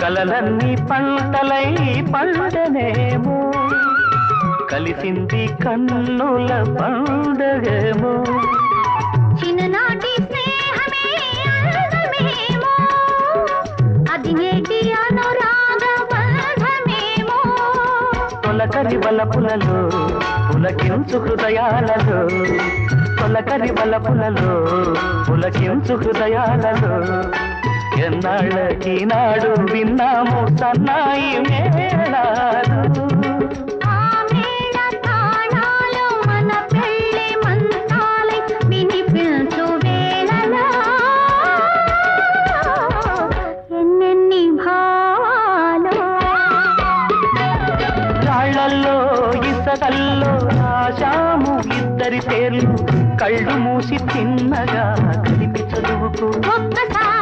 కలలన్నీ పంటలై పండనేమో కలిసింది కన్నుల పండగేమో చిన్ననాటి స్నేహమే అందమేమో అది నేటి అనురాగ బంధమేమో తొలకరి వలపులలో పులకించు హృదయాలలో తొలకరి వలపులలో పులకించు హృదయాలలో ఎన్నాళ్ళకి నాడు విన్నాము సన్నాయి మేళాలు ఆ మేళ తాళాలు మన పెళ్ళి మంత్రాలై వినిపించు వేళలో ఎన్నెన్ని భావాలు రాళ్లల్లో ఇసకల్లో ఆశాము ఇద్దరి పేర్లు కళ్ళు మూసి తిన్నగా కలిపి చదువుకు ఒక్కసారి